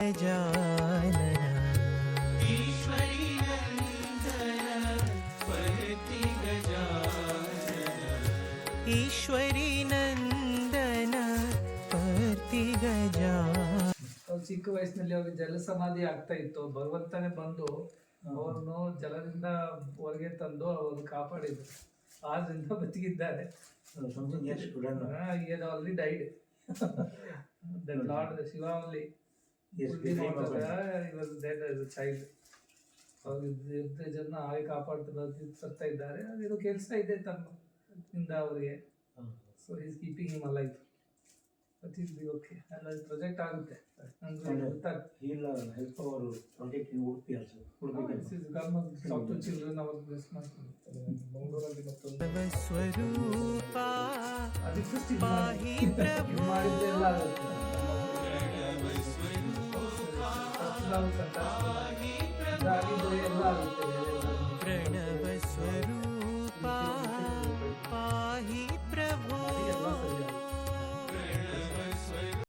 ಗಜಾನನ ಈಶ್ವರಿ ನಂದನ ಪರ್ತಿ ಗಜಾನನ ಈಶ್ವರಿ ನಂದನ ಪರ್ತಿ ಗಜಾನನ. ಚಿಕ್ಕ ವಯಸ್ಸಿನಲ್ಲಿ ಅವ್ರಿಗೆ ಜಲ ಸಮಾಧಿ ಆಗ್ತಾ ಇತ್ತು. ಭಗವಂತನೇ ಬಂದು ಅವ್ರನ್ನು ಜಲದಿಂದ ಹೊರಗೆ ತಂದು ಅವ್ರನ್ನು ಕಾಪಾಡಿದ್ರು. ಆದ್ರಿಂದ ಬದುಕಿದ್ದಾರೆ. Already died. That Lord Shiva only. He was dead as a child. ಅವ್ರಿಗೆ ಜನ ಹಾಗೆ ತರ್ತಾ ಇದ್ದಾರೆ. ಅದೇನೋ ಕೆಲಸ ಇದೆ ತನ್ನಿಂದ ಅವರಿಗೆ. So is keeping him alive. But he'll be okay. And the project ಆಗುತ್ತೆ. He'll help our project in Udupi also. This is government talk to children our bless ಮಾಡ್ತಾರೆ. ಮಂಗಳೂರಲ್ಲಿ ಮತ್ತೊಂದು ಸ್ವರೂಪ ಅದಕ್ಕೆ ಪಾಹಿ ಪ್ರಭು ಮಾಡಿದ್ದೆಲ್ಲ ಆಗುತ್ತೆ. ನಾವು ಸಂತಾನ